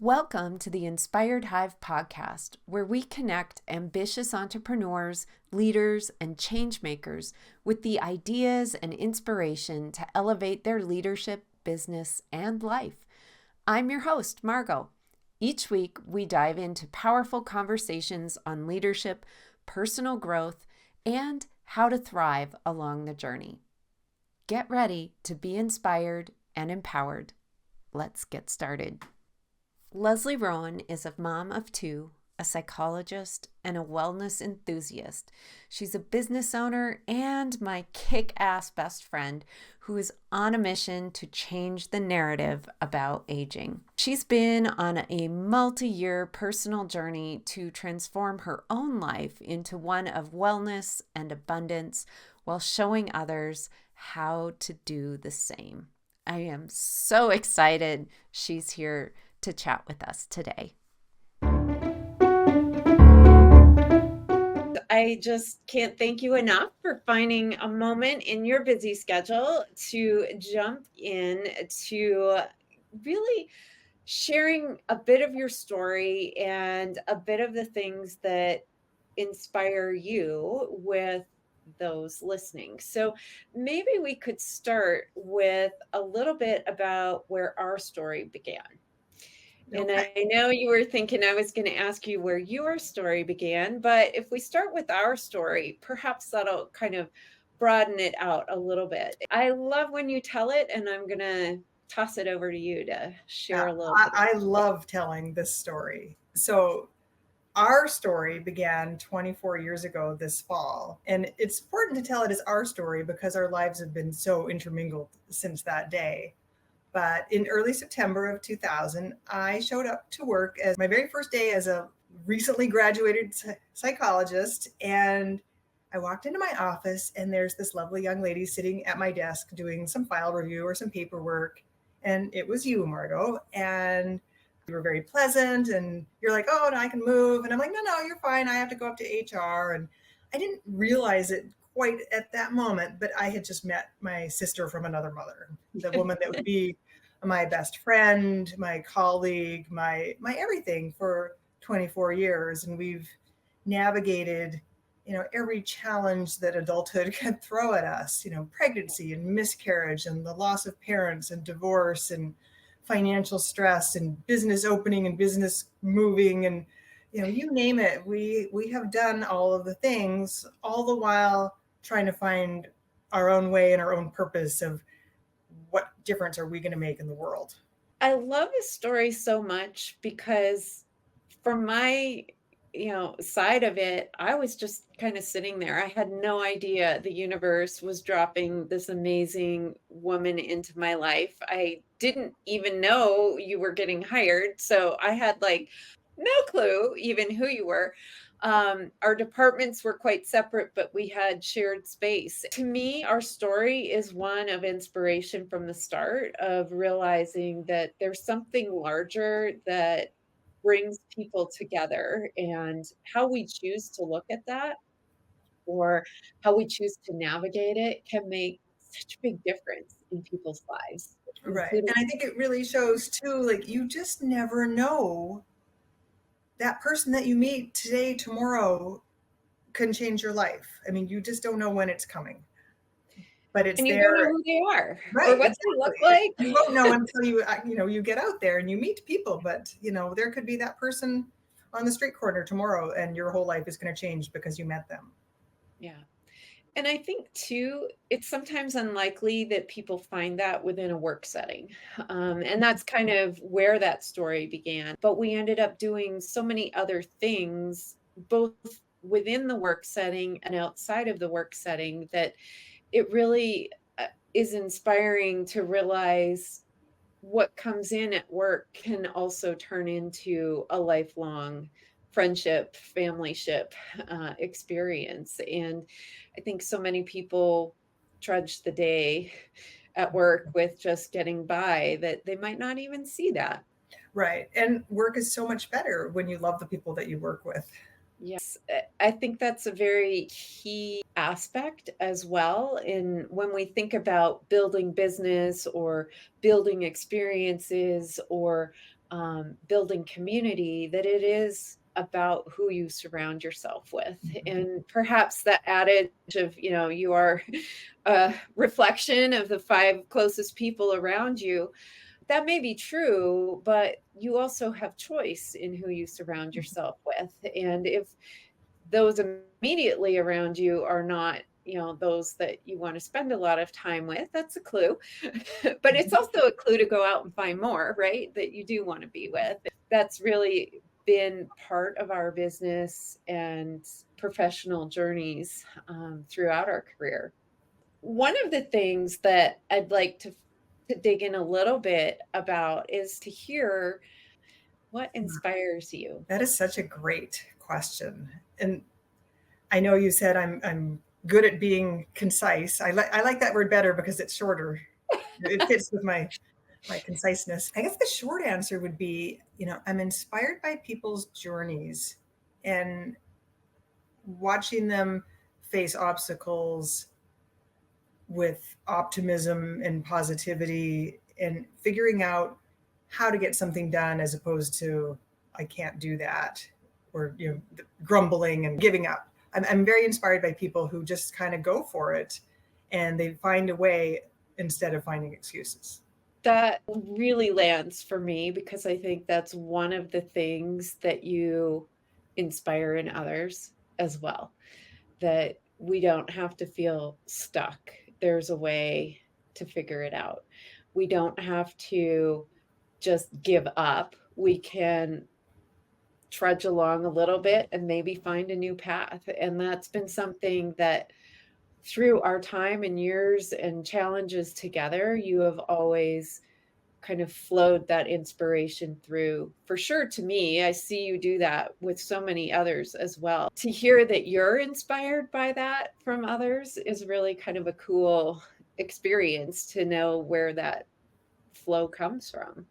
Welcome to the Inspired Hive Podcast, where we connect ambitious entrepreneurs, leaders, and change makers with the ideas and inspiration to elevate their leadership, business, and life. I'm your host, Margot. Each week, we dive into powerful conversations on leadership, personal growth, and how to thrive along the journey. Get ready to be inspired and empowered. Let's get started. Leslie Rowan is a mom of two, a psychologist, and a wellness enthusiast. She's a business owner and my kick-ass best friend who is on a mission to change the narrative about aging. She's been on a multi-year personal journey to transform her own life into one of wellness and abundance while showing others how to do the same. I am so excited she's here to chat with us today. I just can't thank you enough for finding a moment in your busy schedule to jump in to really sharing a bit of your story and a bit of the things that inspire you with those listening. So maybe we could start with a little bit about where our story began. And I know you were thinking I was going to ask you where your story began, but if we start with our story, perhaps that'll kind of broaden it out a little bit. I love when you tell it, and I'm going to toss it over to you to share a little bit. I love telling this story. So our story began 24 years ago this fall, and it's important to tell it as our story because our lives have been so intermingled since that day. But in early September of 2000, I showed up to work as my very first day as a recently graduated psychologist. And I walked into my office and there's this lovely young lady sitting at my desk doing some file review or some paperwork. And it was you, Margot. And you were very pleasant and you're like, oh, no, I can move. And I'm like, no, you're fine. I have to go up to HR. And I didn't realize it quite at that moment, but I had just met my sister from another mother, the woman that would be my best friend, my colleague, my everything for 24 years. And we've navigated, every challenge that adulthood can throw at us, pregnancy and miscarriage and the loss of parents and divorce and financial stress and business opening and business moving and, you name it. We have done all of the things, all the while trying to find our own way and our own purpose of what difference are we going to make in the world. I love his story so much because from my, side of it, I was just kind of sitting there. I had no idea the universe was dropping this amazing woman into my life. I didn't even know you were getting hired. So I had no clue even who you were. Our departments were quite separate, but we had shared space. To me, our story is one of inspiration from the start, of realizing that there's something larger that brings people together, and how we choose to look at that or how we choose to navigate it can make such a big difference in people's lives. Right. And I think it really shows too, you just never know. That person that you meet today, tomorrow can change your life. I mean, you just don't know when it's coming, but it's and you there. don't know who they are, right? Or what they look like. You won't know until you get out there and you meet people. But there could be that person on the street corner tomorrow, and your whole life is going to change because you met them. Yeah. And I think too, it's sometimes unlikely that people find that within a work setting. And that's kind of where that story began. But we ended up doing so many other things, both within the work setting and outside of the work setting, that it really is inspiring to realize what comes in at work can also turn into a lifelong friendship, familyship experience. And I think so many people trudge the day at work with just getting by that they might not even see that. Right. And work is so much better when you love the people that you work with. Yes, I think that's a very key aspect as well. In when we think about building business or building experiences or building community, that it is about who you surround yourself with. Mhm. And perhaps that adage of, you are a reflection of the 5 closest people around you, that may be true, but you also have choice in who you surround yourself with. And if those immediately around you are not, those that you want to spend a lot of time with, that's a clue. But it's also a clue to go out and find more, right? That you do want to be with. That's really been part of our business and professional journeys throughout our career. One of the things that I'd like to dig in a little bit about is to hear what inspires you. That is such a great question. And I know you said I'm good at being concise. I like that word better because it's shorter. It fits with my conciseness. I guess the short answer would be, I'm inspired by people's journeys and watching them face obstacles with optimism and positivity and figuring out how to get something done as opposed to I can't do that, or grumbling and giving up. I'm very inspired by people who just kind of go for it and they find a way instead of finding excuses. That really lands for me because I think that's one of the things that you inspire in others as well, that we don't have to feel stuck. There's a way to figure it out. We don't have to just give up. We can trudge along a little bit and maybe find a new path. And that's been something that through our time and years and challenges together, you have always kind of flowed that inspiration through. For sure, to me, I see you do that with so many others as well. To hear that you're inspired by that from others is really kind of a cool experience to know where that flow comes from.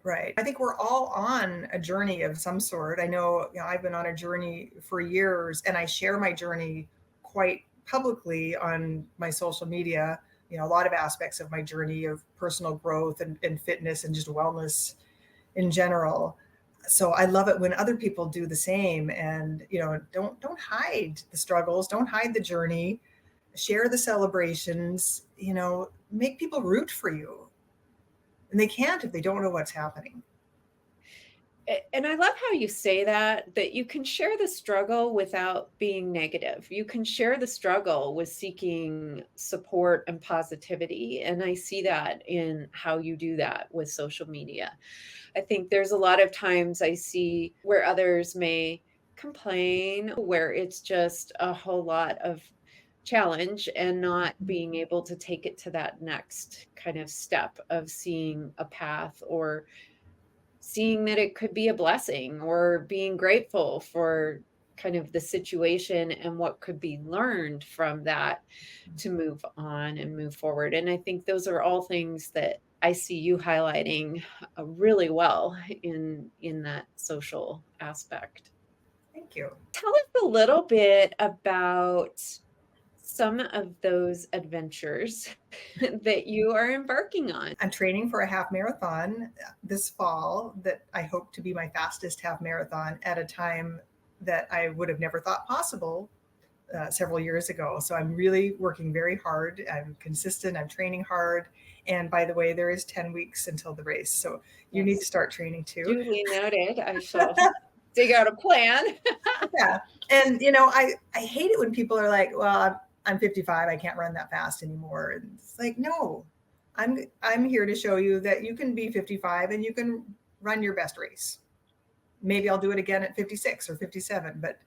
Right. I think we're all on a journey of some sort. I know, I've been on a journey for years and I share my journey quite publicly on my social media. A lot of aspects of my journey of personal growth and fitness and just wellness in general. So I love it when other people do the same and, don't hide the struggles, don't hide the journey, share the celebrations, make people root for you. And they can't if they don't know what's happening. And I love how you say that you can share the struggle without being negative. You can share the struggle with seeking support and positivity. And I see that in how you do that with social media. I think there's a lot of times I see where others may complain, where it's just a whole lot of challenge and not being able to take it to that next kind of step of seeing a path or seeing that it could be a blessing or being grateful for kind of the situation and what could be learned from that to move on and move forward. And I think those are all things that I see you highlighting really well in that social aspect. Thank you. Tell us a little bit about some of those adventures that you are embarking on. I'm training for a half marathon this fall that I hope to be my fastest half marathon at a time that I would have never thought possible several years ago. So I'm really working very hard. I'm consistent. I'm training hard. And by the way, there is 10 weeks until the race. So you need to start training too. Duly noted. I shall dig out a plan. Yeah. And, I hate it when people are like, well, I'm 55. I can't run that fast anymore. And it's like, no, I'm here to show you that you can be 55 and you can run your best race. Maybe I'll do it again at 56 or 57. But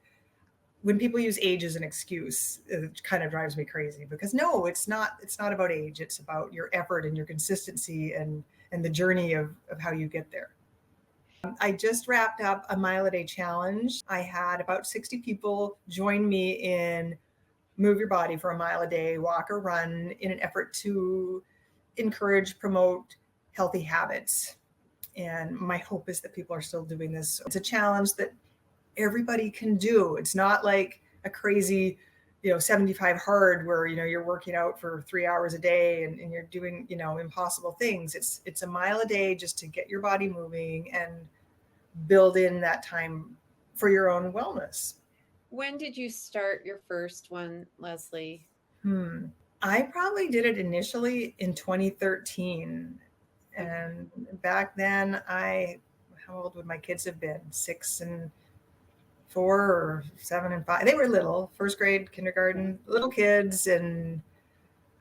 when people use age as an excuse, it kind of drives me crazy because no, it's not about age. It's about your effort and your consistency and the journey of how you get there. I just wrapped up a mile a day challenge. I had about 60 people join me in move your body for a mile a day, walk or run in an effort to encourage, promote healthy habits. And my hope is that people are still doing this. It's a challenge that everybody can do. It's not like a crazy, 75 hard, where, you're working out for 3 hours a day and you're doing, impossible things. It's a mile a day just to get your body moving and build in that time for your own wellness. When did you start your first one, Leslie? I probably did it initially in 2013. And back then how old would my kids have been? 6 and 4 or 7 and 5. They were little, first grade, kindergarten, little kids. And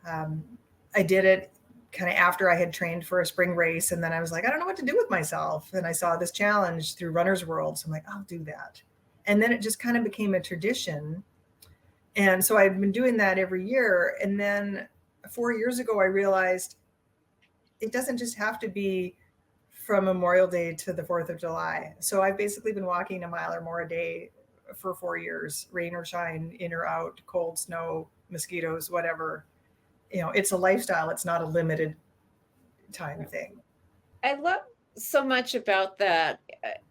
I did it kind of after I had trained for a spring race. And then I was like, I don't know what to do with myself. And I saw this challenge through Runner's World. So I'm like, I'll do that. And then it just kind of became a tradition. And so I've been doing that every year. And then 4 years ago, I realized it doesn't just have to be from Memorial Day to the 4th of July. So I've basically been walking a mile or more a day for 4 years, rain or shine, in or out, cold, snow, mosquitoes, whatever. It's a lifestyle. It's not a limited time thing. I love so much about that,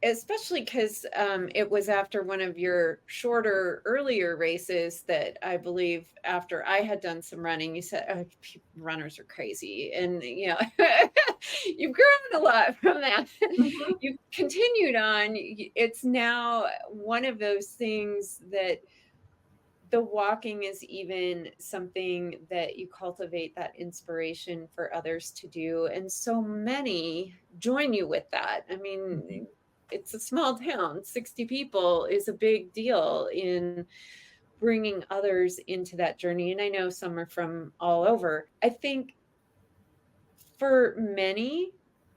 especially because it was after one of your shorter, earlier races that I believe after I had done some running, you said, oh, runners are crazy. And, you've grown a lot from that. Mm-hmm. You've continued on. It's now one of those things that the walking is even something that you cultivate that inspiration for others to do. And so many join you with that. I mean, it's a small town, 60 people is a big deal in bringing others into that journey. And I know some are from all over. I think for many,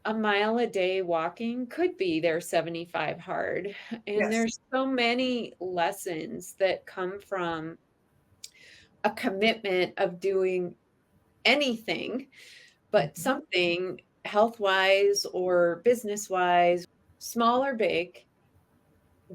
a mile a day walking could be their 75 hard. And yes, there's so many lessons that come from a commitment of doing anything, but something health-wise or business-wise, small or big,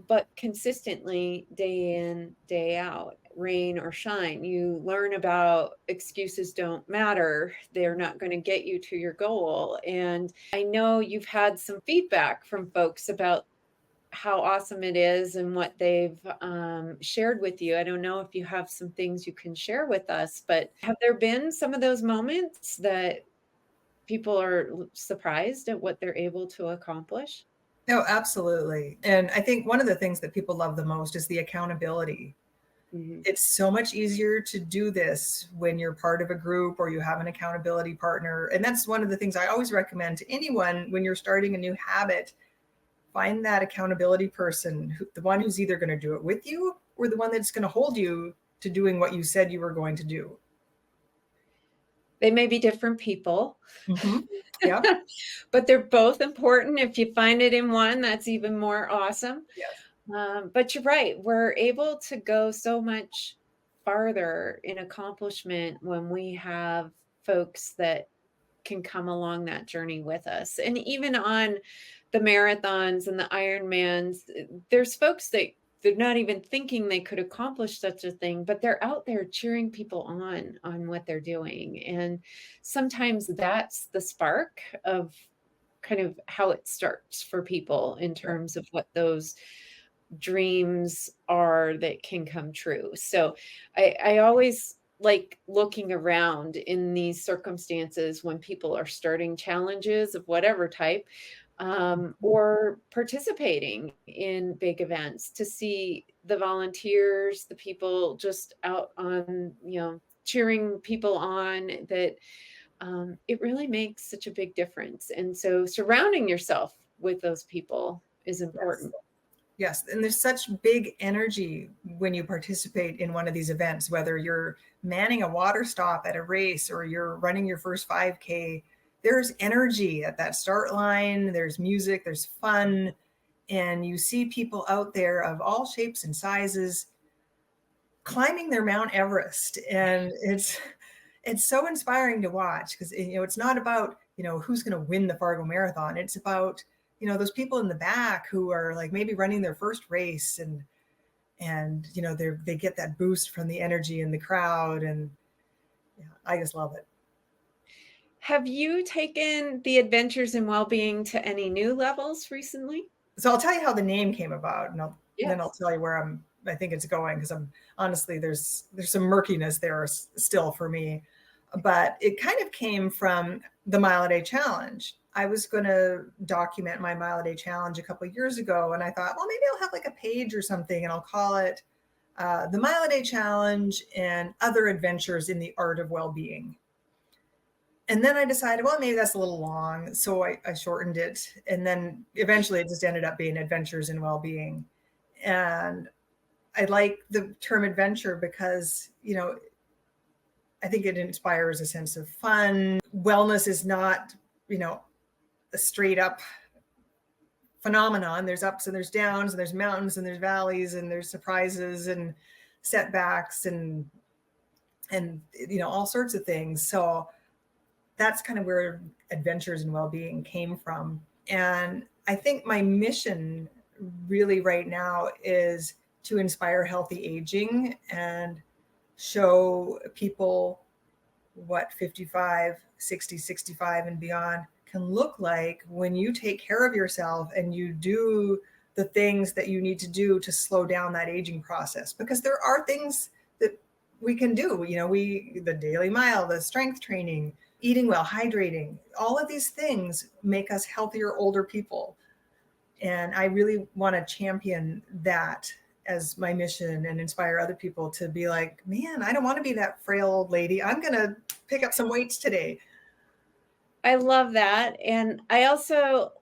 but consistently day in, day out, rain or shine. You learn about excuses don't matter. They're not going to get you to your goal. And I know you've had some feedback from folks about how awesome it is and what they've shared with you. I don't know if you have some things you can share with us, but have there been some of those moments that people are surprised at what they're able to accomplish? No, absolutely. And I think one of the things that people love the most is the accountability. Mm-hmm. It's so much easier to do this when you're part of a group or you have an accountability partner. And that's one of the things I always recommend to anyone when you're starting a new habit. Find that accountability person, the one who's either going to do it with you or the one that's going to hold you to doing what you said you were going to do. They may be different people. Mm-hmm. Yeah. But they're both important. If you find it in one, that's even more awesome. Yes. But you're right. We're able to go so much farther in accomplishment when we have folks that can come along that journey with us. And even on the marathons and the Ironmans, there's folks that they're not even thinking they could accomplish such a thing, but they're out there cheering people on what they're doing. And sometimes that's the spark of kind of how it starts for people in terms of what those dreams are that can come true. So I always like looking around in these circumstances when people are starting challenges of whatever type, or participating in big events, to see the volunteers, the people just out on, cheering people on, that it really makes such a big difference. And so surrounding yourself with those people is important. Yes. And there's such big energy when you participate in one of these events, whether you're manning a water stop at a race or you're running your first 5K. There's energy at that start line. There's music, there's fun. And you see people out there of all shapes and sizes climbing their Mount Everest. And it's so inspiring to watch, because, it's not about, who's going to win the Fargo Marathon. It's about, those people in the back who are like maybe running their first race and they get that boost from the energy in the crowd. And I just love it. Have you taken the Adventures in Wellbeing to any new levels recently? So I'll tell you how the name came about, and then I'll tell you where I'm I think it's going, because I'm honestly, there's some murkiness there still for me. But it kind of came from the Mile a Day Challenge. I was going to document my Mile a Day Challenge a couple of years ago, and I thought, well, maybe I'll have like a page or something, and I'll call it the Mile a Day Challenge and Other Adventures in the Art of Well-Being. And then I decided, well, maybe that's a little long, so I shortened it, and then eventually it just ended up being Adventures in Well-Being. And I like the term adventure because, I think it inspires a sense of fun. Wellness is not, a straight up phenomenon. There's ups and there's downs and there's mountains and there's valleys and there's surprises and setbacks and all sorts of things. So that's kind of where Adventures in Well-Being came from. And I think my mission really right now is to inspire healthy aging and show people what 55, 60, 65 and beyond can look like when you take care of yourself and you do the things that you need to do to slow down that aging process. Because there are things that we can do, the daily mile, the strength training, eating well, hydrating, all of these things make us healthier older people. And I really want to champion that as my mission and inspire other people to be like, man, I don't want to be that frail old lady. I'm going to pick up some weights today. I love that. And I also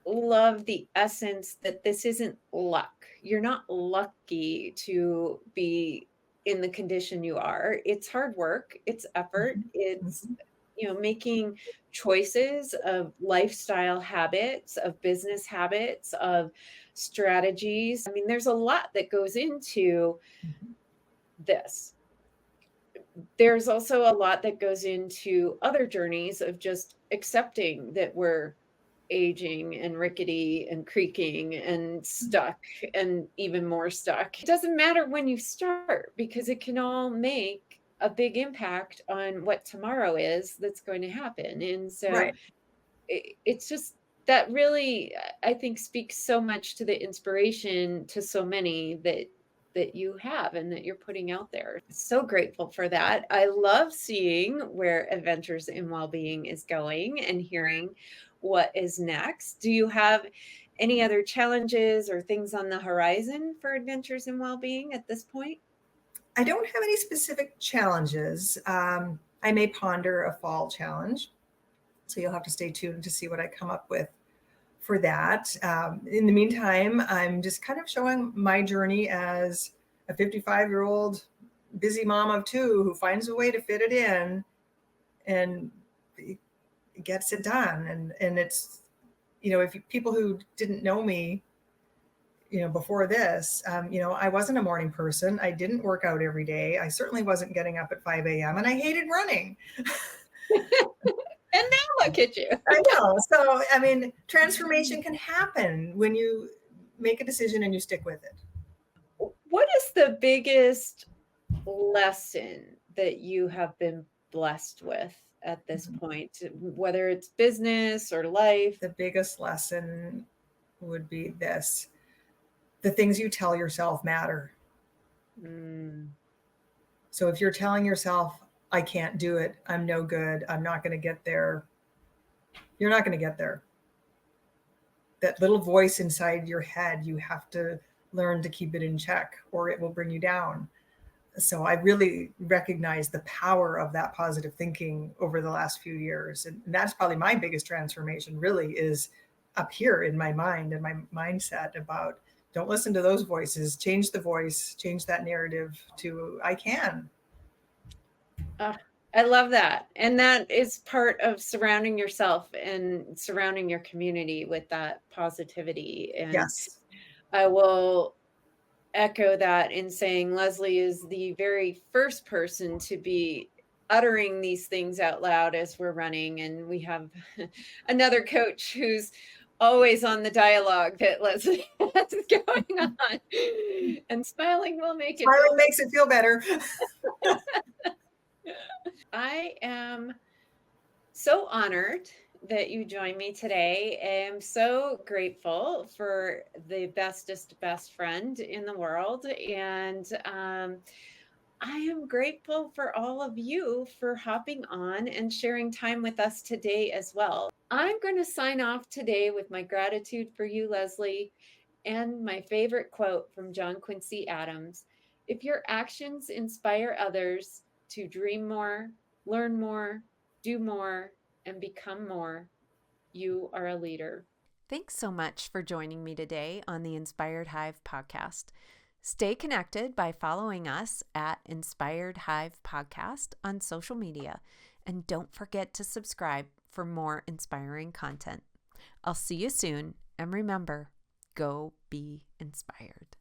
love the essence that this isn't luck. You're not lucky to be in the condition you are. It's hard work. It's effort. It's, making choices of lifestyle habits, of business habits, of strategies. I mean, there's a lot that goes into this. There's also a lot that goes into other journeys of just accepting that we're aging and rickety and creaking and stuck and even more stuck. It doesn't matter when you start, because it can all make a big impact on what tomorrow is that's going to happen. And so right. It's just that really, I think, speaks so much to the inspiration to so many that you have and that you're putting out there. So grateful for that. I love seeing where Adventures in Wellbeing is going and hearing what is next. Do you have any other challenges or things on the horizon for Adventures in Wellbeing at this point? I don't have any specific challenges. I may ponder a fall challenge, so you'll have to stay tuned to see what I come up with for that. In the meantime, I'm just kind of showing my journey as a 55-year-old busy mom of two who finds a way to fit it in and gets it done. And it's, if people who didn't know me, before this, I wasn't a morning person. I didn't work out every day. I certainly wasn't getting up at 5 a.m. and I hated running. And now look at you. I know. So, transformation can happen when you make a decision and you stick with it. What is the biggest lesson that you have been blessed with at this point, whether it's business or life? The biggest lesson would be this: the things you tell yourself matter. So if you're telling yourself, I can't do it, I'm no good, I'm not going to get there, you're not going to get there. That little voice inside your head, you have to learn to keep it in check or it will bring you down. So I really recognize the power of that positive thinking over the last few years. And that's probably my biggest transformation, really, is up here in my mind and my mindset about don't listen to those voices, change the voice, change that narrative to I can. I love that. And that is part of surrounding yourself and surrounding your community with that positivity. And yes, I will echo that in saying Leslie is the very first person to be uttering these things out loud as we're running. And we have another coach who's always on the dialogue that Leslie has going on. And smiling will make it. Smiling makes it feel better. I am so honored that you joined me today. I'm so grateful for the bestest best friend in the world. And I am grateful for all of you for hopping on and sharing time with us today as well. I'm going to sign off today with my gratitude for you, Leslie, and my favorite quote from John Quincy Adams. If your actions inspire others to dream more, learn more, do more, and become more, you are a leader. Thanks so much for joining me today on the Inspired Hive podcast. Stay connected by following us at Inspired Hive Podcast on social media. And don't forget to subscribe for more inspiring content. I'll see you soon. And remember, go be inspired.